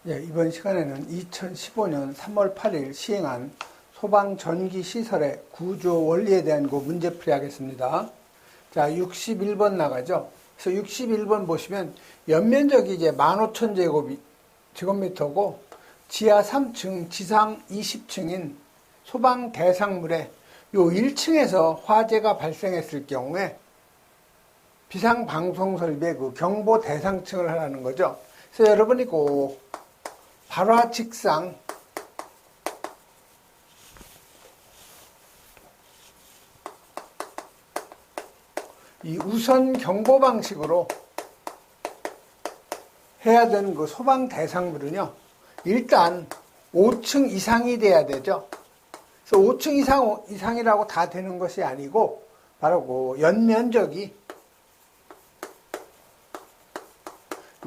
예, 이번 시간에는 2015년 3월 8일 시행한 소방전기시설의 구조 원리에 대한 그 문제풀이 하겠습니다. 자, 61번 나가죠. 그래서 61번 보시면 연면적이 이제 15,000제곱미터고 지하 3층, 지상 20층인 소방 대상물에 요 1층에서 화재가 발생했을 경우에 비상방송설비의 그 경보 대상층을 하라는 거죠. 그래서 여러분이 그 발화 직상 이 우선 경보 방식으로 해야 되는 그 소방 대상물은요, 일단 5층 이상이 돼야 되죠. 그래서 5층 이상이라고 다 되는 것이 아니고, 바로 그 연면적이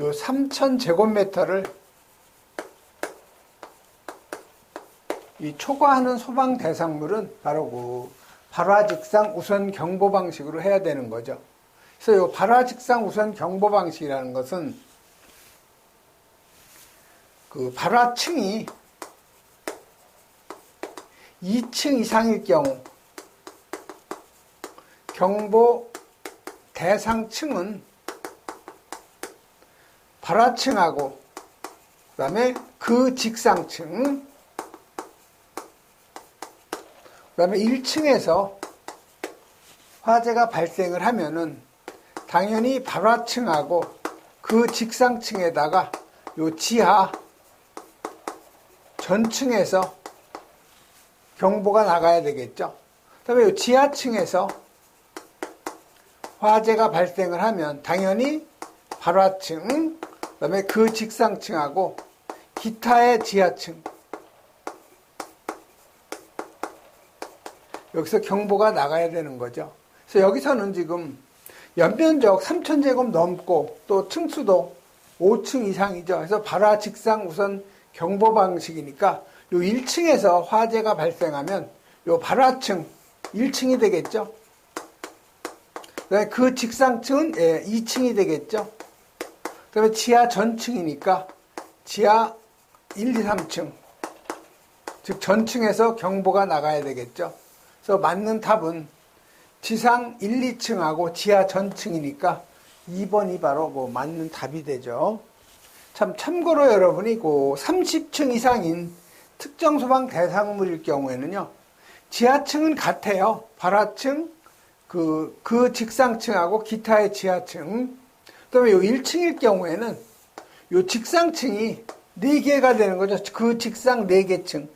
요 3,000제곱미터를 이 초과하는 소방 대상물은 바로 그 발화직상 우선 경보 방식으로 해야 되는 거죠. 그래서 이 발화직상 우선 경보 방식이라는 것은 그 발화층이 2층 이상일 경우 경보 대상층은 발화층하고 그 다음에 그 직상층 그 다음에 1층에서 화재가 발생을 하면은 당연히 발화층하고 그 직상층에다가 요 지하 전층에서 경보가 나가야 되겠죠. 그 다음에 요 지하층에서 화재가 발생을 하면 당연히 발화층, 그 다음에 그 직상층하고 기타의 지하층 여기서 경보가 나가야 되는 거죠. 그래서 여기서는 지금 연면적 3,000제곱 넘고 또 층수도 5층 이상이죠. 그래서 발화 직상 우선 경보 방식이니까 요 1층에서 화재가 발생하면 요 발화층 1층이 되겠죠. 그다음에 그 직상층은 2층이 되겠죠. 그다음에 지하 전층이니까 지하 1, 2, 3층 즉 전층에서 경보가 나가야 되겠죠. 그래서 맞는 답은 지상 1, 2층하고 지하 전층이니까 2번이 바로 뭐 맞는 답이 되죠. 참고로 여러분이 그 30층 이상인 특정 소방 대상물일 경우에는요, 지하층은 같아요. 발화층, 그 직상층하고 기타의 지하층. 그다음에 요 1층일 경우에는 요 직상층이 4개가 되는 거죠. 그 직상 4개 층.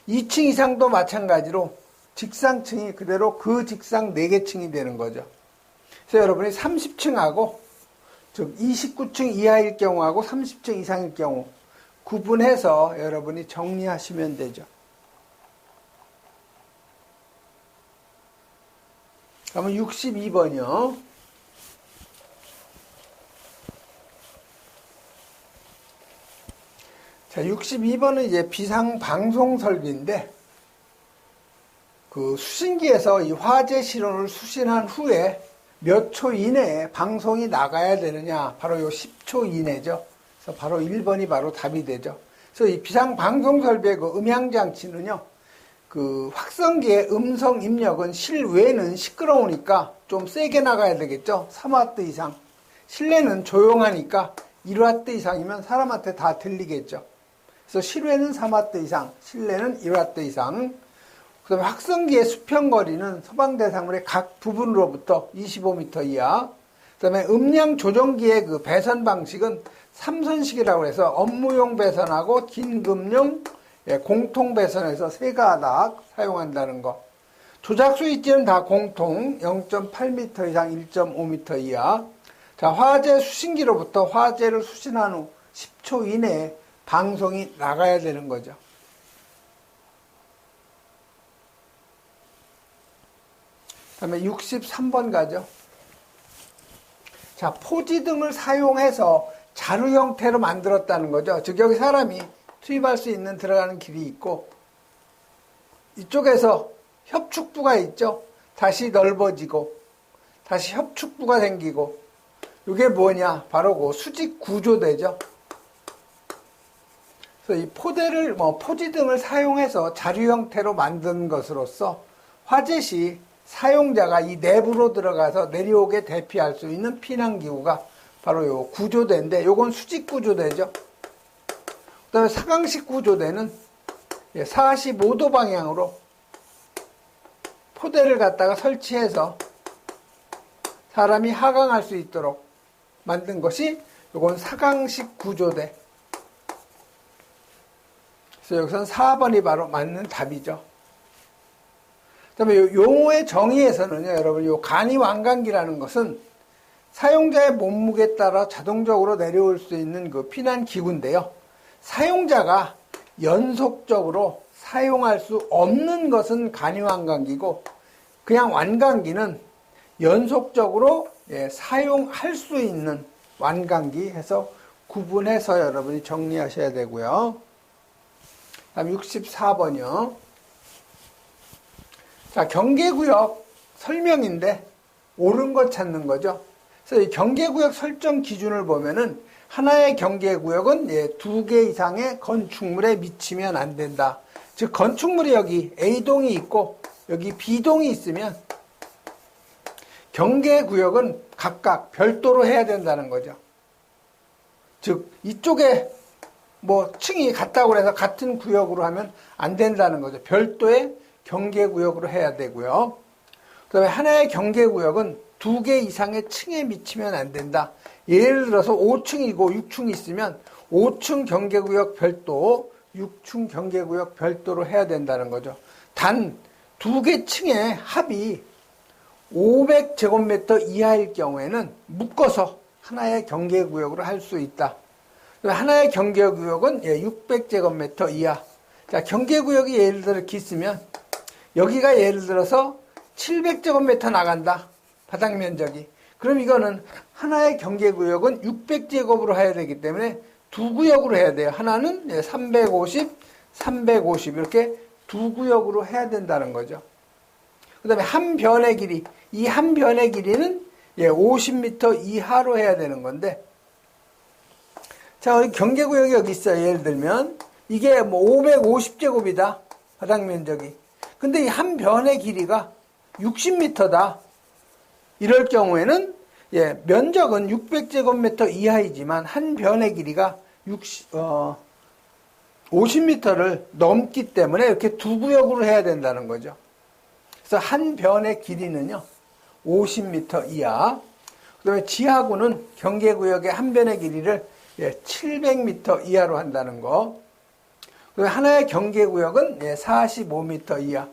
2층 이상도 마찬가지로 직상층이 그대로 그 직상 4개층이 되는 거죠. 그래서 여러분이 30층하고 즉 29층 이하일 경우하고 30층 이상일 경우 구분해서 여러분이 정리하시면 되죠. 그러면 62번이요. 자, 62번은 이제 비상방송 설비인데 그 수신기에서 이 화재 신호를 수신한 후에 몇 초 이내에 방송이 나가야 되느냐, 바로 요 10초 이내죠. 그래서 바로 1번이 바로 답이 되죠. 그래서 이 비상방송 설비의 그 음향장치는요, 그 확성기의 음성 입력은 실외는 시끄러우니까 좀 세게 나가야 되겠죠. 3W 이상. 실내는 조용하니까 1W 이상이면 사람한테 다 들리겠죠. 그래서 실외는 3W 이상, 실내는 1W 이상. 그 다음에 확성기의 수평거리는 소방대상물의 각 부분으로부터 25m 이하. 그 다음에 음량 조정기의 그 배선 방식은 3선식이라고 해서 업무용 배선하고 긴급용 공통 배선에서 3가닥 사용한다는 거. 조작 스위치는 다 공통 0.8m 이상 1.5m 이하. 자, 화재 수신기로부터 화재를 수신한 후 10초 이내에 방송이 나가야 되는 거죠. 그 다음에 63번 가죠. 자, 포지등을 사용해서 자루 형태로 만들었다는 거죠. 즉, 여기 사람이 투입할 수 있는 들어가는 길이 있고, 이쪽에서 협축부가 있죠. 다시 넓어지고, 다시 협축부가 생기고, 이게 뭐냐? 바로 그 수직 구조대죠. 그래서 이 포대를 포지 등을 사용해서 자류 형태로 만든 것으로서 화재 시 사용자가 이 내부로 들어가서 내려오게 대피할 수 있는 피난기구가 바로 요 구조대인데, 요건 수직 구조대죠. 그 다음에 사강식 구조대는 45도 방향으로 포대를 갖다가 설치해서 사람이 하강할 수 있도록 만든 것이 요건 사강식 구조대. 그래서 여기서는 4번이 바로 맞는 답이죠. 그 다음에 용어의 정의에서는요, 여러분, 요 간이 완강기라는 것은 사용자의 몸무게에 따라 자동적으로 내려올 수 있는 그 피난 기구인데요. 사용자가 연속적으로 사용할 수 없는 것은 간이 완강기고, 그냥 완강기는 연속적으로 사용할 수 있는 완강기 해서 구분해서 여러분이 정리하셔야 되고요. 다음 64번이요. 자, 경계구역 설명인데 옳은 것 찾는 거죠. 그래서 이 경계구역 설정 기준을 보면은 하나의 경계구역은 2개 이상의 건축물에 미치면 안 된다. 즉 건축물이 여기 A동이 있고 여기 B동이 있으면 경계구역은 각각 별도로 해야 된다는 거죠. 즉 이쪽에 층이 같다고 해서 같은 구역으로 하면 안 된다는 거죠. 별도의 경계구역으로 해야 되고요. 그 다음에 하나의 경계구역은 2개 이상의 층에 미치면 안 된다. 예를 들어서 5층이고 6층이 있으면 5층 경계구역 별도, 6층 경계구역 별도로 해야 된다는 거죠. 단 2개 층의 합이 500제곱미터 이하일 경우에는 묶어서 하나의 경계구역으로 할 수 있다. 하나의 경계구역은 600제곱미터 이하. 자, 경계구역이 예를 들어 이렇게 있으면 여기가 예를 들어서 700제곱미터 나간다. 바닥 면적이. 그럼 이거는 하나의 경계구역은 600제곱으로 해야 되기 때문에 2구역으로 해야 돼요. 하나는 350, 350 이렇게 2구역으로 해야 된다는 거죠. 그 다음에 한 변의 길이, 이 한 변의 길이는 50m 이하로 해야 되는 건데, 자, 경계구역이 여기 있어요. 예를 들면 이게 550제곱이다. 바닥 면적이. 근데 이 한 변의 길이가 60m다. 이럴 경우에는 면적은 600제곱미터 이하이지만 한 변의 길이가 50m를 넘기 때문에 이렇게 2구역으로 해야 된다는 거죠. 그래서 한 변의 길이는요 50m 이하. 그 다음에 지하구는 경계구역의 한 변의 길이를 700m 이하로 한다는 거. 그리고 하나의 경계구역은 45m 이하.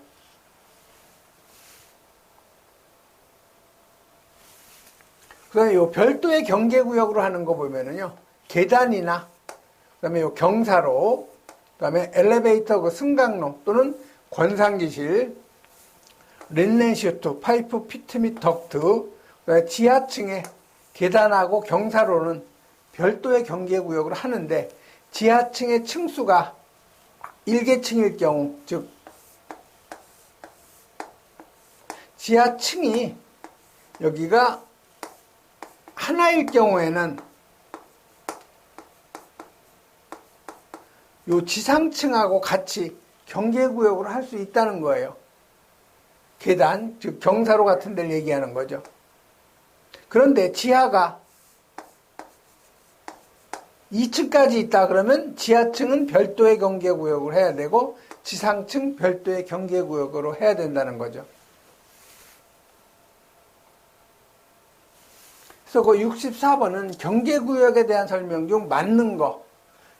그 다음에 요 별도의 경계구역으로 하는 거 보면은요, 계단이나, 그 다음에 요 경사로, 그 다음에 엘리베이터 그 승강로 또는 권상기실, 린넨슈트, 파이프 피트 및 덕트, 그 다음에 지하층의 계단하고 경사로는 별도의 경계구역으로 하는데, 지하층의 층수가 1계층일 경우, 즉 지하층이 여기가 하나일 경우에는 요 지상층하고 같이 경계구역으로 할 수 있다는 거예요. 계단, 즉 경사로 같은 데를 얘기하는 거죠. 그런데 지하가 2층까지 있다 그러면 지하층은 별도의 경계구역을 해야 되고 지상층 별도의 경계구역으로 해야 된다는 거죠. 그래서 그 64번은 경계구역에 대한 설명 중 맞는 거.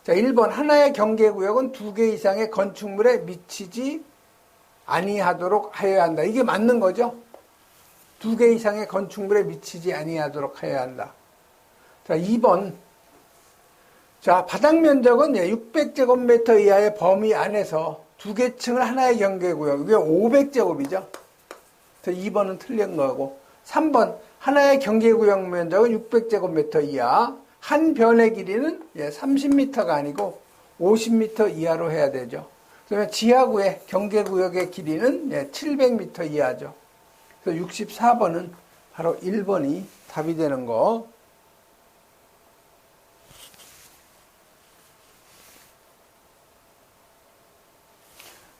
자, 1번 하나의 경계구역은 2개 이상의 건축물에 미치지 아니하도록 하여야 한다. 이게 맞는 거죠. 2개 이상의 건축물에 미치지 아니하도록 해야 한다. 자, 2번. 자, 바닥 면적은 600제곱미터 이하의 범위 안에서 2개 층을 하나의 경계구역. 이게 500제곱이죠. 그래서 2번은 틀린 거고. 3번. 하나의 경계구역 면적은 600제곱미터 이하. 한 변의 길이는 30m가 아니고 50m 이하로 해야 되죠. 그러면 지하구의 경계구역의 길이는 700m 이하죠. 그래서 64번은 바로 1번이 답이 되는 거.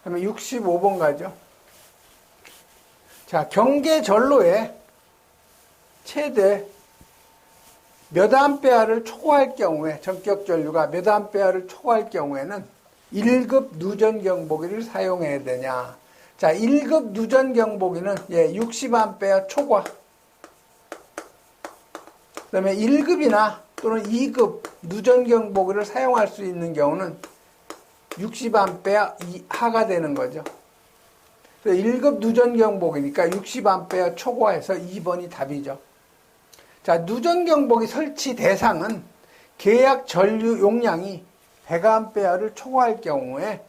그러면 65번 가죠. 자, 경계전로에 최대 몇 암페어를 초과할 경우에, 전격 전류가 몇 암페어를 초과할 경우에는 1급 누전 경보기를 사용해야 되냐. 자, 1급 누전 경보기는 60A 초과. 그 다음에 1급이나 또는 2급 누전 경보기를 사용할 수 있는 경우는 60A 이하가 되는 거죠. 그래서 1급 누전 경보기니까 60A 초과해서 2번이 답이죠. 자, 누전 경보기 설치 대상은 계약 전류 용량이 100A를 초과할 경우에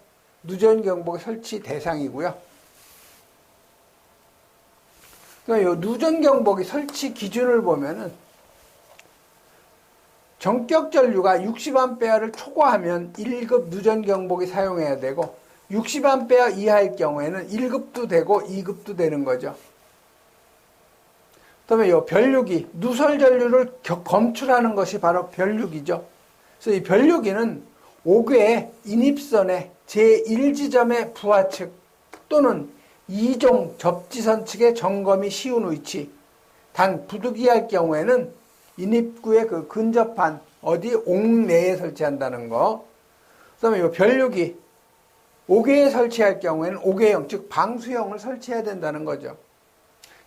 누전 경보기 설치 대상이고요. 그러니까 이 누전 경보기 설치 기준을 보면은 전격 전류가 60A를 초과하면 1급 누전 경보기 사용해야 되고 60A 이하일 경우에는 1급도 되고 2급도 되는 거죠. 그다음에 이 변류기, 누설 전류를 검출하는 것이 바로 변류기죠. 그래서 이 변류기는 5궤 인입선의 제1지점의 부하측 또는 2종 접지선 측의 점검이 쉬운 위치, 단 부득이할 경우에는 인입구에 그 근접한 어디 옥 내에 설치한다는 거. 그다음에 이 변류기 5궤에 설치할 경우에는 5궤형, 즉 방수형을 설치해야 된다는 거죠.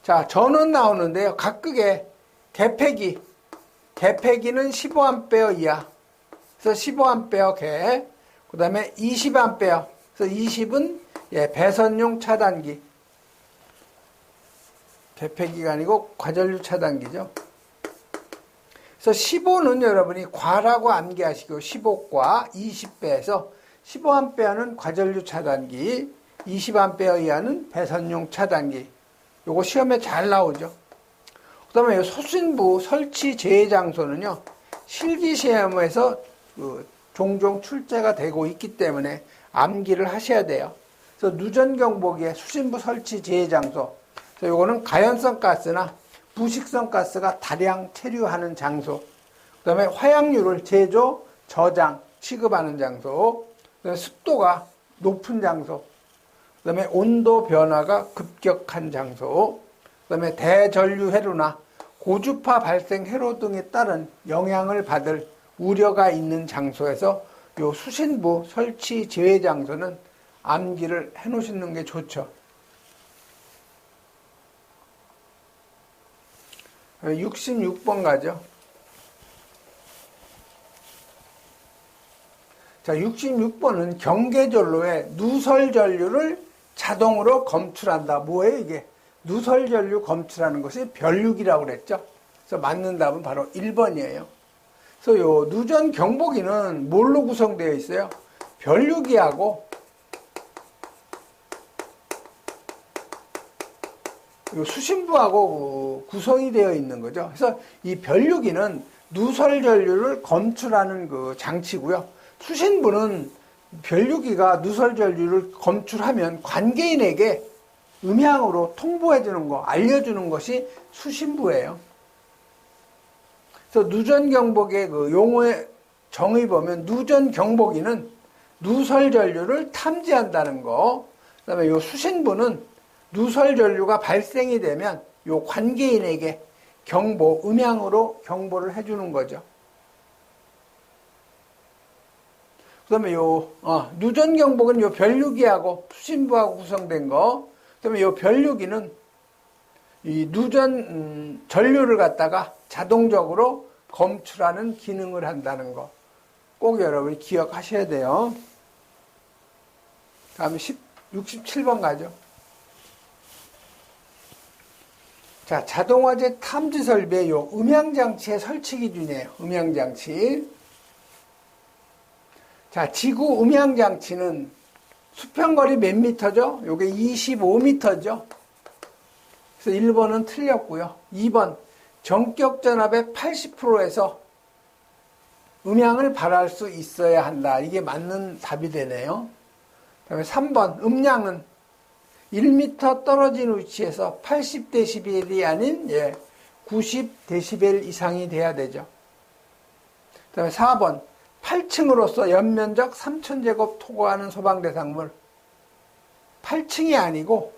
자, 전원 나오는데요. 각극의 개폐기는 15A 이하. 그래서 15A 개. 그 다음에 20A. 그래서 20은 배선용 차단기. 개폐기가 아니고 과전류 차단기죠. 그래서 15는 여러분이 과라고 암기하시고 15과 20배에서 15A는 과전류 차단기, 20A 이하는 배선용 차단기. 요거 시험에 잘 나오죠. 그 다음에 소신부 설치 제외 장소는요, 실기시험에서 종종 출제가 되고 있기 때문에 암기를 하셔야 돼요. 그래서 누전경보기의 수신부 설치 제외 장소. 그래서 요거는 가연성 가스나 부식성 가스가 다량 체류하는 장소. 그 다음에 화약류를 제조, 저장, 취급하는 장소. 그 다음에 습도가 높은 장소. 그 다음에 온도 변화가 급격한 장소, 그 다음에 대전류 회로나 고주파 발생 회로 등에 따른 영향을 받을 우려가 있는 장소에서 요 수신부 설치 제외 장소는 암기를 해 놓으시는 게 좋죠. 66번 가죠. 자, 66번은 경계전로에 누설전류를 자동으로 검출한다. 뭐예요 이게? 누설전류 검출하는 것이 변류기라고 그랬죠. 그래서 맞는 답은 바로 1번이에요. 그래서 요 누전 경보기는 뭘로 구성되어 있어요? 변류기하고 요 수신부하고 구성이 되어 있는 거죠. 그래서 이 변류기는 누설전류를 검출하는 그 장치고요. 수신부는 변류기가 누설전류를 검출하면 관계인에게 음향으로 통보해주는 거, 알려주는 것이 수신부예요. 그래서 누전경보기의 그 용어의 정의 보면 누전경보기는 누설전류를 탐지한다는 거, 그 다음에 요 수신부는 누설전류가 발생이 되면 요 관계인에게 경보, 음향으로 경보를 해주는 거죠. 그 다음에 누전경보기는 요 변류기하고 수신부하고 구성된 거, 그 다음에 요 변류기는 이 누전 전류를 갖다가 자동적으로 검출하는 기능을 한다는 거. 꼭 여러분이 기억하셔야 돼요. 다음에 67번 가죠. 자, 자동화재 탐지 설비의 요 음향장치의 설치 기준이에요. 음향장치. 자, 지구 음향장치는 수평거리 몇 미터죠? 요게 25미터죠. 그래서 1번은 틀렸고요. 2번, 전격전압의 80%에서 음향을 발할 수 있어야 한다. 이게 맞는 답이 되네요. 그다음에 3번, 음량은 1m 떨어진 위치에서 80dB이 아닌 90dB 이상이 돼야 되죠. 그다음에 4번, 8층으로서 연면적 3,000제곱 토거하는 소방대상물. 8층이 아니고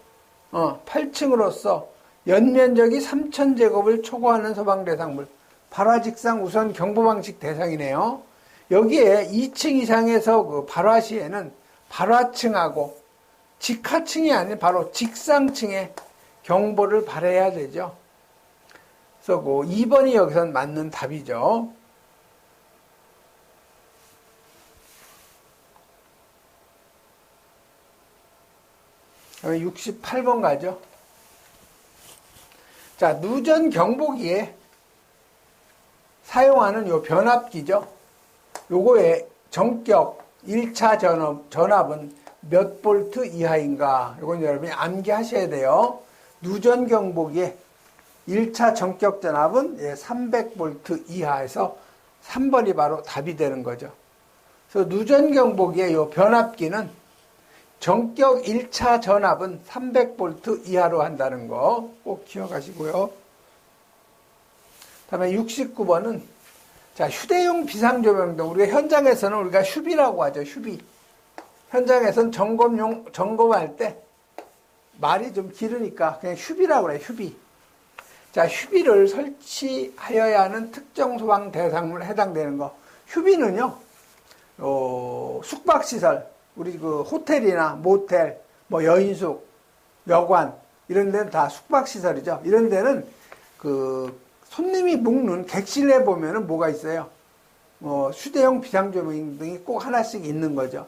8층으로서 연면적이 3,000제곱을 초과하는 소방대상물 발화직상 우선 경보방식 대상이네요. 여기에 2층 이상에서 그 발화 시에는 발화층하고 직하층이 아닌 바로 직상층에 경보를 발해야 되죠. 그래서 그 2번이 여기선 맞는 답이죠. 그럼 68번 가죠. 자, 누전 경보기에 사용하는 요 변압기죠. 요거의 전격 1차 전압은 몇 볼트 이하인가? 요건 여러분이 암기하셔야 돼요. 누전 경보기에 1차 전격 전압은 300볼트 이하에서 3번이 바로 답이 되는 거죠. 그래서 누전 경보기의 요 변압기는 전격 1차 전압은 300볼트 이하로 한다는 거 꼭 기억하시고요. 다음에 69번은 자, 휴대용 비상조명등. 우리가 현장에서는 우리가 휴비라고 하죠. 휴비. 현장에서는 점검할 때 말이 좀 길으니까 그냥 휴비라고 그래요. 휴비. 자, 휴비를 설치하여야 하는 특정 소방 대상물에 해당되는 거. 휴비는요, 숙박시설, 우리 그 호텔이나 모텔, 뭐 여인숙, 여관, 이런 데는 다 숙박시설이죠. 이런 데는 그 손님이 묵는 객실에 보면은 뭐가 있어요? 휴대용 비상조명 등이 꼭 하나씩 있는 거죠.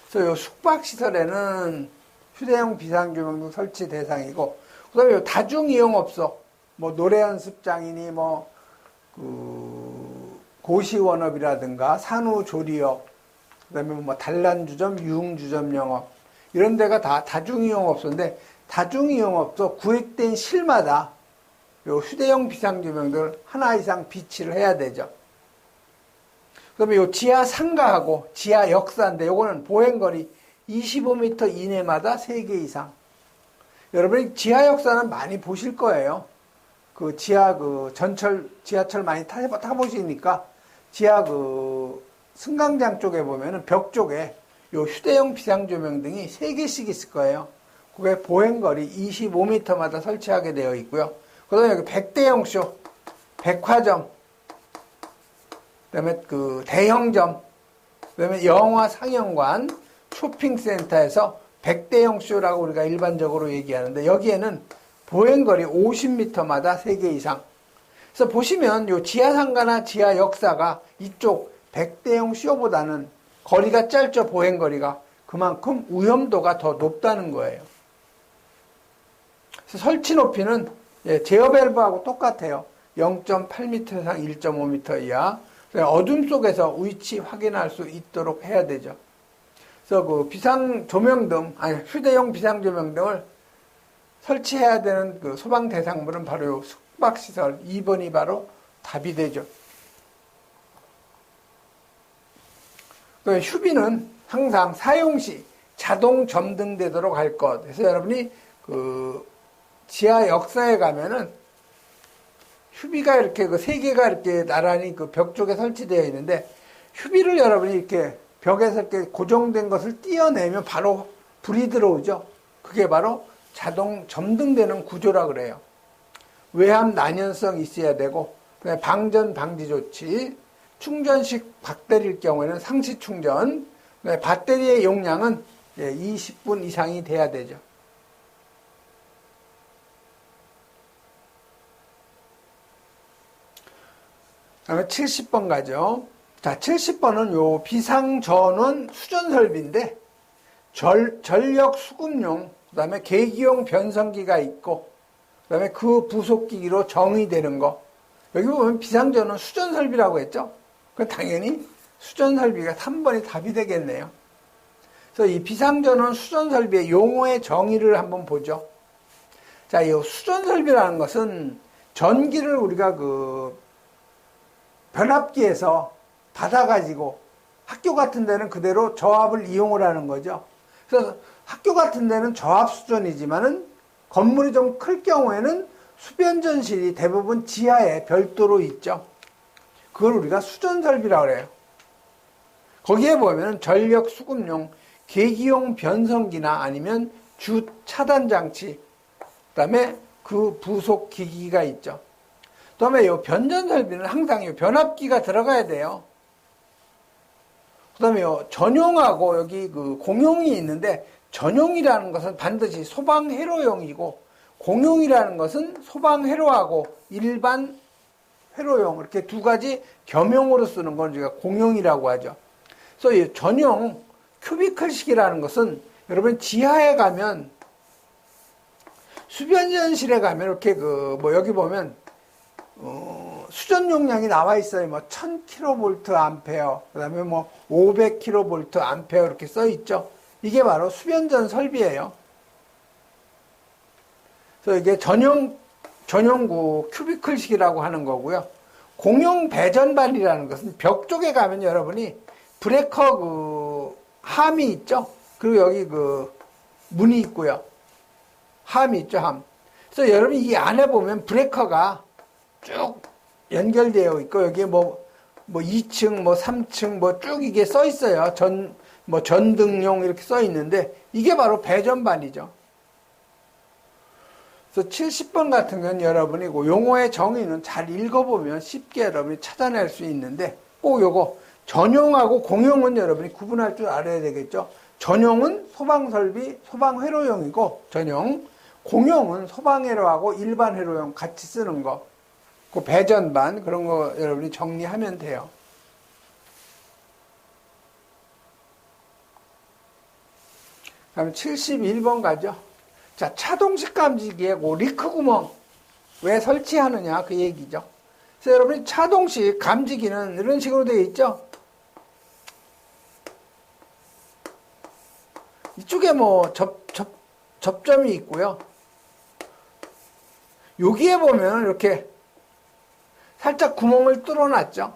그래서 요 숙박시설에는 휴대용 비상조명 등 설치 대상이고, 그 다음에 요 다중이용업소, 뭐 노래연습장이니 고시원업이라든가 산후조리업, 그 다음에 뭐 단란주점, 유흥주점 영업, 이런 데가 다 다중이용업소인데, 다중이용업소 구획된 실마다 요 휴대용 비상조명들을 하나 이상 비치를 해야 되죠. 그 다음에 요 지하 상가하고 지하 역사인데, 요거는 보행거리 25m 이내마다 3개 이상. 여러분이 지하 역사는 많이 보실 거예요. 그 지하 지하철 많이 타보시니까 지하 승강장 쪽에 보면은 벽 쪽에 요 휴대용 비상조명 등이 3개씩 있을 거예요. 그게 보행거리 25m마다 설치하게 되어 있고요. 그 다음에 여기 100대형 쇼, 백화점, 그 다음에 대형점, 그 다음에 영화 상영관, 쇼핑센터에서 100대형 쇼라고 우리가 일반적으로 얘기하는데, 여기에는 보행거리 50m마다 3개 이상. 그래서 보시면 요 지하상가나 지하 역사가 이쪽 100대형 쇼보다는 거리가 짧죠. 보행거리가. 그만큼 위험도가 더 높다는 거예요. 그래서 설치 높이는 제어밸브하고 똑같아요. 0.8m 이상 1.5m 이하. 어둠 속에서 위치 확인할 수 있도록 해야 되죠. 그래서 그 휴대용 비상조명등을 설치해야 되는 그 소방 대상물은 바로 숙박시설 2번이 바로 답이 되죠. 휴비는 항상 사용 시 자동 점등되도록 할 것. 그래서 여러분이 지하 역사에 가면은 휴비가 이렇게 3개가 이렇게 나란히 벽 쪽에 설치되어 있는데, 휴비를 여러분이 이렇게 벽에서 이렇게 고정된 것을 띄어내면 바로 불이 들어오죠. 그게 바로 자동 점등되는 구조라 그래요. 외압 난연성 있어야 되고, 방전 방지 조치, 충전식 배터리일 경우에는 상시 충전, 배터리의 용량은 20분 이상이 돼야 되죠. 다음에 70번 가죠. 자, 70번은 요 비상전원 수전설비인데, 전력 수급용, 그 다음에 계기용 변성기가 있고, 그 다음에 그 부속기기로 정의되는 거. 여기 보면 비상전원 수전설비라고 했죠? 그럼 당연히 수전설비가 3번이 답이 되겠네요. 그래서 이 비상전원 수전설비의 용어의 정의를 한번 보죠. 자, 이 수전설비라는 것은 전기를 우리가 변압기에서 받아가지고 학교 같은 데는 그대로 저압을 이용을 하는 거죠. 그래서 학교 같은 데는 저압 수전이지만은 건물이 좀 클 경우에는 수변전실이 대부분 지하에 별도로 있죠. 그걸 우리가 수전설비라고 그래요. 거기에 보면 전력 수급용, 계기용 변성기나 아니면 주 차단 장치, 그다음에 그 부속 기기가 있죠. 그다음에 요 변전 설비는 항상 요 변압기가 들어가야 돼요. 그다음에 요 전용하고 여기 그 공용이 있는데, 전용이라는 것은 반드시 소방 회로용이고 공용이라는 것은 소방 회로하고 일반 회로용, 이렇게 두 가지 겸용으로 쓰는 건 우리가 공용이라고 하죠. 그래서 이 전용 큐비클식이라는 것은 여러분 지하에 가면, 수변전실에 가면 이렇게 여기 보면 수전 용량이 나와 있어요. 1000kV 암페어, 그다음에 500kV 암페어 이렇게 써 있죠. 이게 바로 수변전 설비예요. 그래서 이게 전용구 큐비클식이라고 하는 거고요. 공용 배전반이라는 것은 벽 쪽에 가면 여러분이 브레이커 함이 있죠. 그리고 여기 문이 있고요. 함이 있죠, 함. 그래서 여러분이 이 안에 보면 브레이커가 쭉 연결되어 있고, 여기에 2층, 3층, 쭉 이게 써 있어요. 전등용 이렇게 써 있는데, 이게 바로 배전반이죠. 그래서 70번 같은 건 여러분이 용어의 정의는 잘 읽어보면 쉽게 여러분이 찾아낼 수 있는데, 꼭 요거, 전용하고 공용은 여러분이 구분할 줄 알아야 되겠죠. 전용은 소방설비, 소방회로용이고, 공용은 소방회로하고 일반 회로용 같이 쓰는 거. 그 배전반, 그런 거 여러분이 정리하면 돼요. 그다음에 71번 가죠. 자, 차동식 감지기에 리크 구멍 왜 설치하느냐, 그 얘기죠. 그래서 여러분이 차동식 감지기는 이런 식으로 되어 있죠. 이쪽에 접점이 있고요. 여기에 보면 이렇게 살짝 구멍을 뚫어놨죠.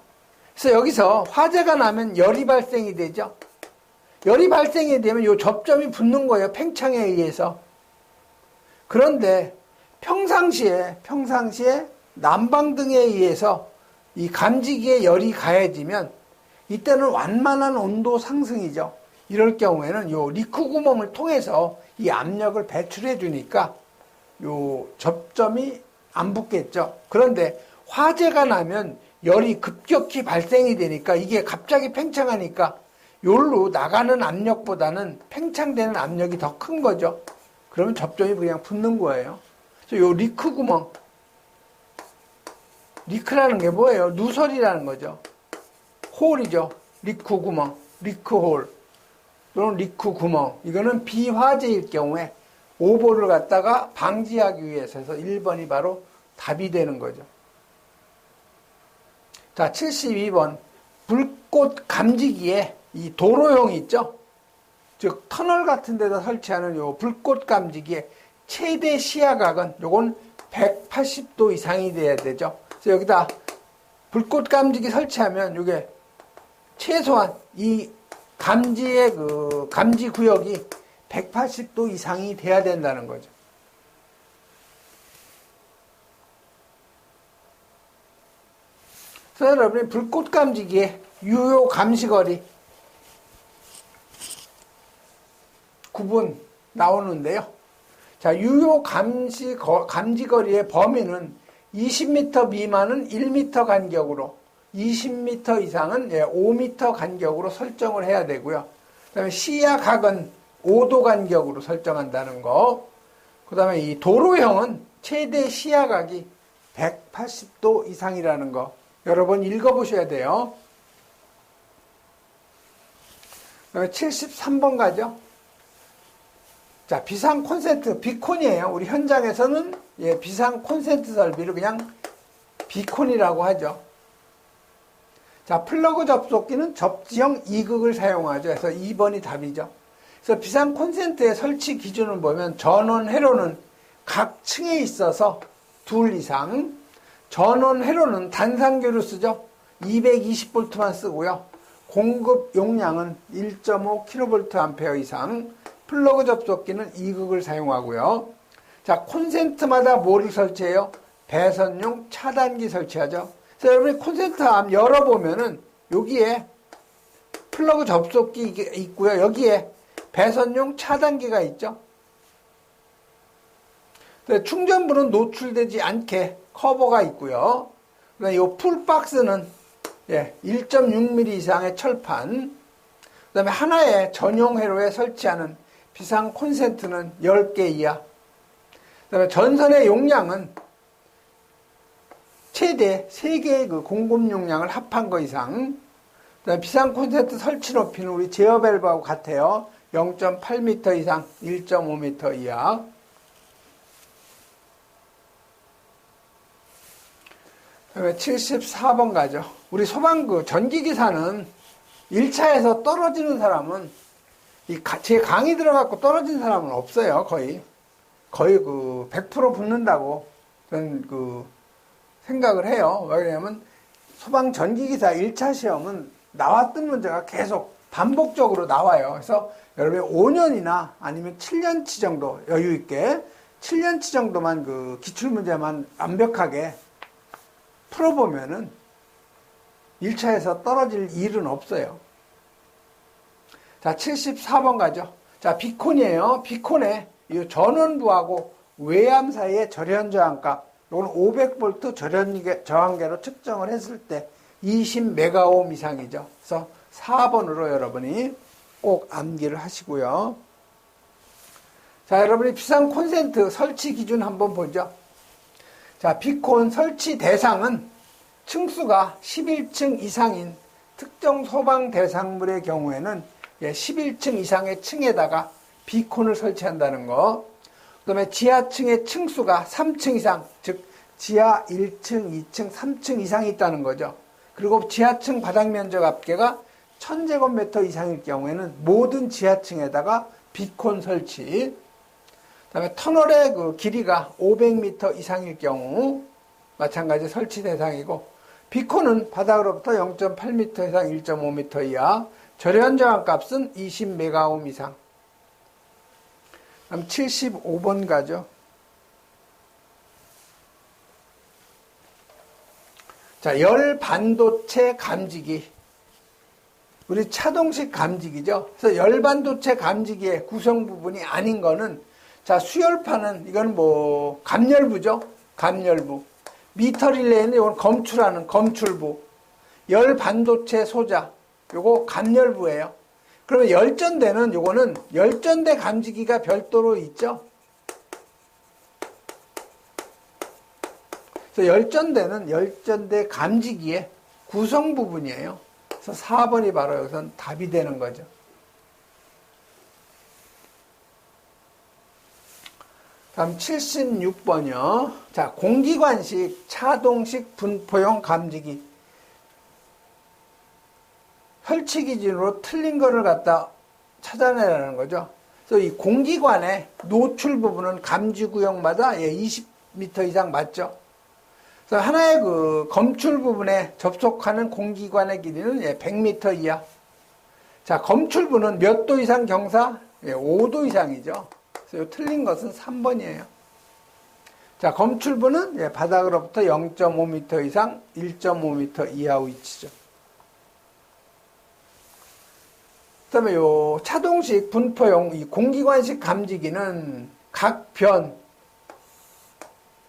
그래서 여기서 화재가 나면 열이 발생이 되죠. 열이 발생이 되면 이 접점이 붙는 거예요. 팽창에 의해서. 그런데 평상시에 난방등에 의해서 이 감지기에 열이 가해지면 이때는 완만한 온도 상승이죠. 이럴 경우에는 요 리크 구멍을 통해서 이 압력을 배출해 주니까 요 접점이 안 붙겠죠. 그런데 화재가 나면 열이 급격히 발생이 되니까 이게 갑자기 팽창하니까 요로 나가는 압력보다는 팽창되는 압력이 더 큰 거죠. 그러면 접점이 그냥 붙는 거예요. 그래서 요 리크 구멍, 리크라는 게 뭐예요? 누설이라는 거죠. 홀이죠. 리크 구멍, 리크 홀. 또는 리크 구멍. 이거는 비화재일 경우에 오보를 갖다가 방지하기 위해서 해서 1번이 바로 답이 되는 거죠. 자, 72번. 불꽃 감지기에 이 도로용이 있죠. 즉 터널 같은 데다 설치하는 요 불꽃 감지기의 최대 시야각은 요건 180도 이상이 돼야 되죠. 그래서 여기다 불꽃 감지기 설치하면 요게 최소한 이 감지의 감지 구역이 180도 이상이 돼야 된다는 거죠. 그래서 여러분이 불꽃 감지기의 유효 감시거리 구분 나오는데요. 자, 유효 감지거리의 범위는 20m 미만은 1m 간격으로, 20m 이상은 5m 간격으로 설정을 해야 되고요. 그 다음에 시야각은 5도 간격으로 설정한다는 거. 그 다음에 이 도로형은 최대 시야각이 180도 이상이라는 거. 여러 번 읽어보셔야 돼요. 그 다음에 73번 가죠. 자, 비상 콘센트, 비콘이에요. 우리 현장에서는 비상 콘센트 설비를 그냥 비콘이라고 하죠. 자, 플러그 접속기는 접지형 2극을 사용하죠. 그래서 2번이 답이죠. 그래서 비상 콘센트의 설치 기준을 보면 전원 회로는 각 층에 있어서 둘 이상, 전원 회로는 단상교를 쓰죠. 220V만 쓰고요. 공급 용량은 1.5kVA 이상, 플러그 접속기는 2극을 사용하고요. 자, 콘센트마다 뭐를 설치해요? 배선용 차단기 설치하죠. 그래서 여러분이 콘센트 암 열어보면은 여기에 플러그 접속기 있고요. 여기에 배선용 차단기가 있죠. 충전부는 노출되지 않게 커버가 있고요. 이 풀박스는 1.6mm 이상의 철판, 그 다음에 하나의 전용 회로에 설치하는 비상 콘센트는 10개 이하, 그 다음에 전선의 용량은 최대 3개의 그 공급 용량을 합한 거 이상, 그 다음에 비상 콘센트 설치 높이는 우리 제어 밸브하고 같아요. 0.8m 이상, 1.5m 이하. 그다음에 74번 가죠. 우리 소방구 전기기사는 1차에서 떨어지는 사람은 제 강의 들어갖고 떨어진 사람은 없어요. 거의 그 100% 붙는다고 저는 그 생각을 해요. 왜냐하면 소방 전기기사 1차 시험은 나왔던 문제가 계속 반복적으로 나와요. 그래서 여러분이 5년이나 아니면 7년치 정도 여유 있게 7년치 정도만 그 기출문제만 완벽하게 풀어보면은 1차에서 떨어질 일은 없어요. 자, 74번 가죠. 자, 비콘이에요. 비콘의 이 전원부하고 외암 사이의 절연 저항값, 이건 500V 절연 저항계로 측정을 했을 때 20메가옴 이상이죠. 그래서 4번으로 여러분이 꼭 암기를 하시고요. 자, 여러분이 비상 콘센트 설치 기준 한번 보죠. 자, 비콘 설치 대상은 층수가 11층 이상인 특정 소방 대상물의 경우에는 11층 이상의 층에다가 비콘을 설치한다는 거. 그 다음에 지하층의 층수가 3층 이상, 즉 지하 1층, 2층, 3층 이상이 있다는 거죠. 그리고 지하층 바닥 면적 합계가 1000제곱미터 이상일 경우에는 모든 지하층에다가 비콘 설치. 그 다음에 터널의 그 길이가 500m 이상일 경우 마찬가지 설치 대상이고, 비콘은 바닥으로부터 0.8m 이상 1.5m 이하, 절연 저항 값은 20메가옴 이상. 그럼 75번 가죠. 자, 열 반도체 감지기. 우리 차동식 감지기죠. 그래서 열 반도체 감지기의 구성 부분이 아닌 거는, 자, 수열판은 이건 뭐 감열부죠. 감열부. 미터 릴레이는 이건 검출하는 검출부. 열 반도체 소자, 요거 감열부예요. 그러면 열전대는 요거는 열전대 감지기가 별도로 있죠. 그래서 열전대는 열전대 감지기의 구성 부분이에요. 그래서 4번이 바로 여기선 답이 되는 거죠. 다음 76번이요. 자, 공기관식 차동식 분포용 감지기. 설치 기준으로 틀린 거를 갖다 찾아내라는 거죠. 그래서 이 공기관의 노출 부분은 감지 구역마다 20m 이상 맞죠. 그래서 하나의 그 검출 부분에 접속하는 공기관의 길이는 100m 이하. 자, 검출부는 몇 도 이상 경사? 5도 이상이죠. 그래서 틀린 것은 3번이에요. 자, 검출부는 바닥으로부터 0.5m 이상 1.5m 이하 위치죠. 그 다음에 요 차동식 분포용 이 공기관식 감지기는 각 변,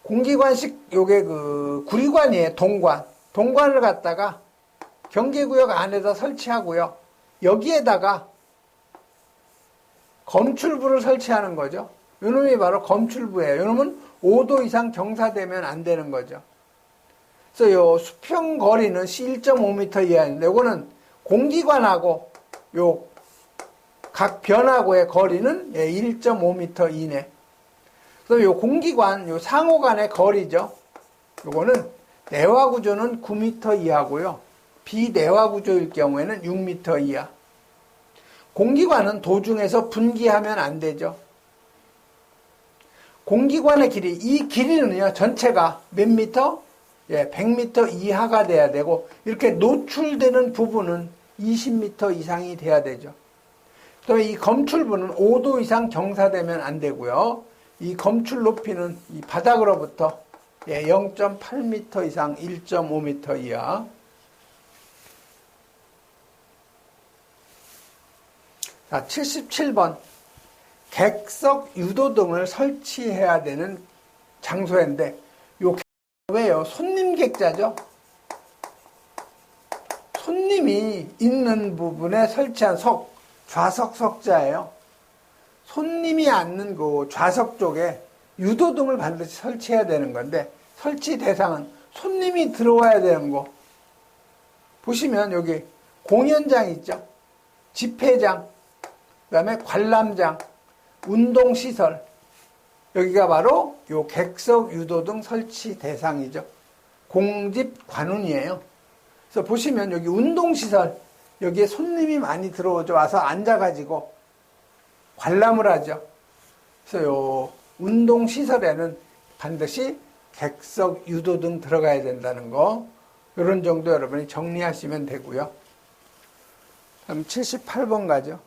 공기관식 요게 그 구리관이에요. 동관을 갖다가 경계구역 안에다 설치하고요. 여기에다가 검출부를 설치하는 거죠. 요놈이 바로 검출부예요. 요놈은 5도 이상 경사되면 안 되는 거죠. 그래서 요 수평 거리는 1.5m 이하인데 요거는 공기관하고 요 각 변하고의 거리는 1.5m 이내. 그래서 요 공기관, 요 상호간의 거리죠. 요거는 내화 구조는 9m 이하고요. 비내화 구조일 경우에는 6m 이하. 공기관은 도중에서 분기하면 안 되죠. 공기관의 길이, 이 길이는요, 전체가 몇 미터? 100m 이하가 돼야 되고, 이렇게 노출되는 부분은 20m 이상이 돼야 되죠. 또 이 검출부는 5도 이상 경사되면 안 되고요. 이 검출 높이는 이 바닥으로부터 0.8m 이상 1.5m 이하. 자, 77번. 객석 유도등을 설치해야 되는 장소인데 요 왜요? 손님 객자죠. 손님이 있는 부분에 설치한 좌석 석자예요. 손님이 앉는 그 좌석 쪽에 유도등을 반드시 설치해야 되는 건데 설치 대상은 손님이 들어와야 되는 거. 보시면 여기 공연장 있죠. 집회장, 그 다음에 관람장, 운동시설. 여기가 바로 요 객석 유도등 설치 대상이죠. 공집 관운이에요. 그래서 보시면 여기 운동시설, 여기에 손님이 많이 들어오죠. 와서 앉아가지고 관람을 하죠. 그래서 요 운동시설에는 반드시 객석 유도등 들어가야 된다는 거, 이런 정도 여러분이 정리하시면 되고요. 다음 78번 가죠.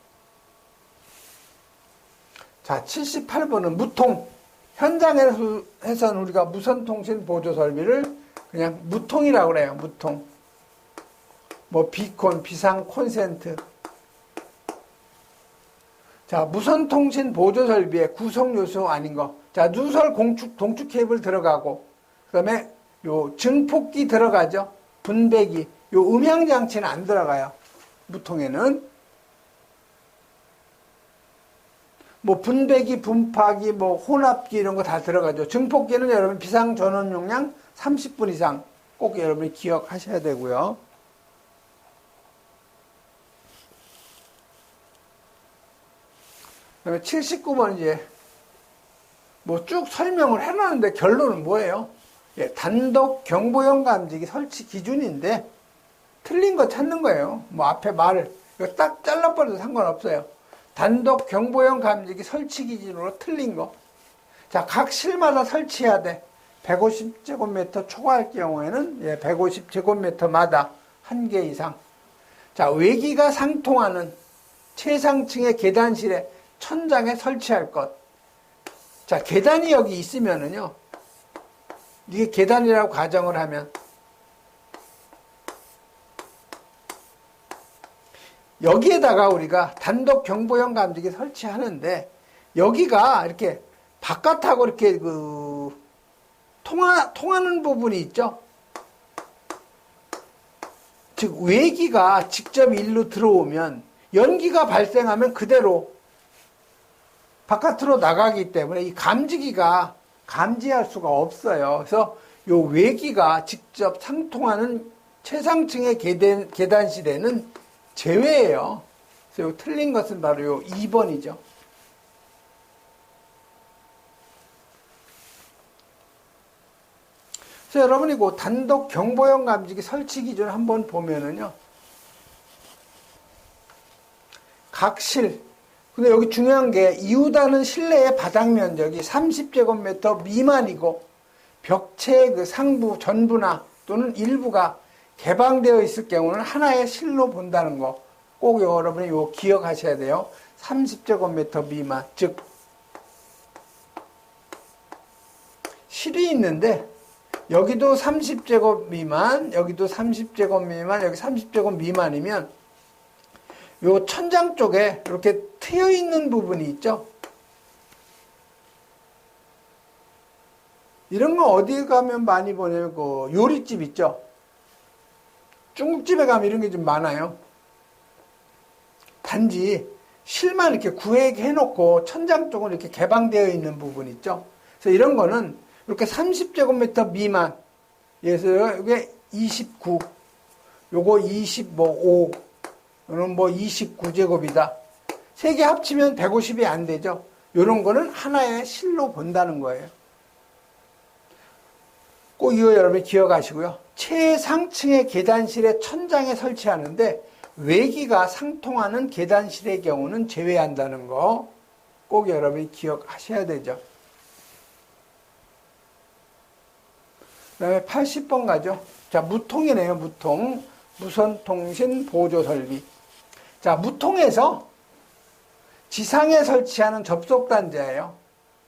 자, 78번은 무통. 현장에서는 우리가 무선통신 보조 설비를 그냥 무통이라고 그래요. 무통. 뭐 비콘, 비상 콘센트. 자, 무선통신 보조 설비의 구성 요소 아닌 거. 자, 누설 동축 케이블 들어가고, 그다음에 요 증폭기 들어가죠. 분배기. 요 음향 장치는 안 들어가요. 무통에는. 뭐 분배기, 분파기, 뭐 혼합기 이런 거 다 들어가죠. 증폭기는 여러분 비상 전원 용량 30분 이상 꼭 여러분이 기억하셔야 되고요. 그다음에 79번 이제 뭐 쭉 설명을 해놨는데 결론은 뭐예요? 예, 단독 경보용 감지기 설치 기준인데 틀린 거 찾는 거예요. 뭐 앞에 말을 이거 딱 잘라버려도 상관없어요. 단독 경보용 감지기 설치 기준으로 틀린 거. 자, 각 실마다 설치해야 돼. 150제곱미터 초과할 경우에는 150제곱미터마다 한 개 이상. 자, 외기가 상통하는 최상층의 계단실에 천장에 설치할 것. 자, 계단이 여기 있으면은요. 이게 계단이라고 가정을 하면 여기에다가 우리가 단독 경보용 감지기 설치하는데 여기가 이렇게 바깥하고 이렇게 통하는 부분이 있죠. 즉 외기가 직접 일로 들어오면 연기가 발생하면 그대로 바깥으로 나가기 때문에 이 감지기가 감지할 수가 없어요. 그래서 요 외기가 직접 상통하는 최상층의 계단실에는 제외예요. 그래서 요 틀린 것은 바로 요 2번이죠. 그래서 여러분이 그 단독 경보용 감지기 설치 기준 한번 보면은요. 각 실. 근데 여기 중요한 게 이웃하는 실내의 바닥 면적이 30제곱미터 미만이고 벽체의 그 상부 전부나 또는 일부가 개방되어 있을 경우는 하나의 실로 본다는 거 꼭 여러분이 요 기억하셔야 돼요. 30제곱미터 미만, 즉 실이 있는데 여기도 30제곱 미만, 여기도 30제곱 미만, 여기 30제곱 미만이면 요 천장 쪽에 이렇게 트여 있는 부분이 있죠. 이런 거 어디 가면 많이 보냐면 그 요리집 있죠. 중국집에 가면 이런 게 좀 많아요. 단지 실만 이렇게 구획해 놓고 천장 쪽은 이렇게 개방되어 있는 부분 있죠. 그래서 이런 거는 이렇게 30제곱미터 미만, 그래서 이게 29, 요거 25, 요는 뭐 29제곱이다. 세 개 합치면 150이 안 되죠. 요런 거는 하나의 실로 본다는 거예요. 꼭 이거 여러분이 기억하시고요. 최상층의 계단실의 천장에 설치하는데 외기가 상통하는 계단실의 경우는 제외한다는 거 꼭 여러분이 기억하셔야 되죠. 그 다음에 80번 가죠. 자, 무통이네요. 무통. 무선통신 보조설비. 자, 무통에서 지상에 설치하는 접속단자예요.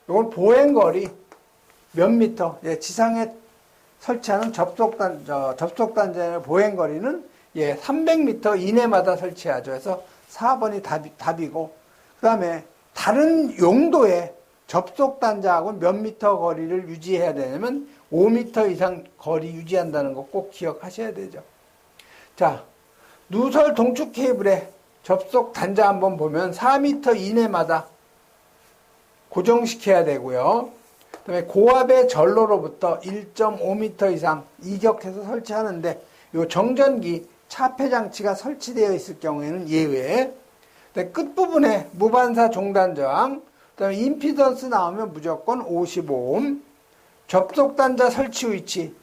이건 보행거리 몇 미터. 지상에 설치하는 접속단자의 보행거리는 300m 이내마다 설치하죠. 그래서 4번이 답이고, 그 다음에 다른 용도의 접속 단자하고 몇 미터 거리를 유지해야 되냐면 5미터 이상 거리 유지한다는 거 꼭 기억하셔야 되죠. 자, 누설 동축 케이블의 접속 단자 한번 보면 4미터 이내마다 고정시켜야 되고요. 그다음에 고압의 전로로부터 1.5m 이상 이격해서 설치하는데 이 정전기 차폐 장치가 설치되어 있을 경우에는 예외. 끝부분에 무반사 종단 저항, 그다음에 임피던스 나오면 무조건 55옴. 접속 단자 설치 위치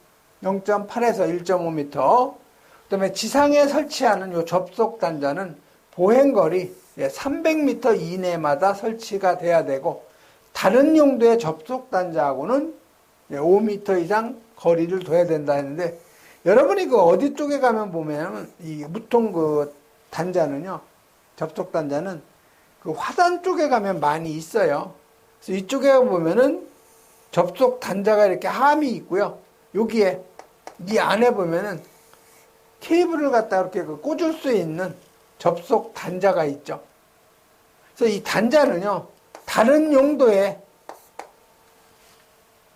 0.8에서 1.5m. 그다음에 지상에 설치하는 이 접속 단자는 보행거리 300m 이내마다 설치가 돼야 되고 다른 용도의 접속 단자하고는 5m 이상 거리를 둬야 된다 했는데 여러분이 그 어디 쪽에 가면 보면 이 무통 그 단자는요, 접속 단자는 그 화단 쪽에 가면 많이 있어요. 그래서 이쪽에 보면은 접속 단자가 이렇게 함이 있고요. 여기에 이 안에 보면은 케이블을 갖다 이렇게 꽂을 수 있는 접속 단자가 있죠. 그래서 이 단자는요, 다른 용도의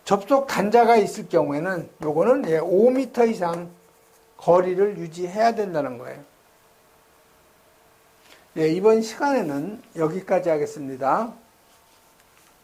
접속 단자가 있을 경우에는 요거는 5m 이상 거리를 유지해야 된다는 거예요. 이번 시간에는 여기까지 하겠습니다.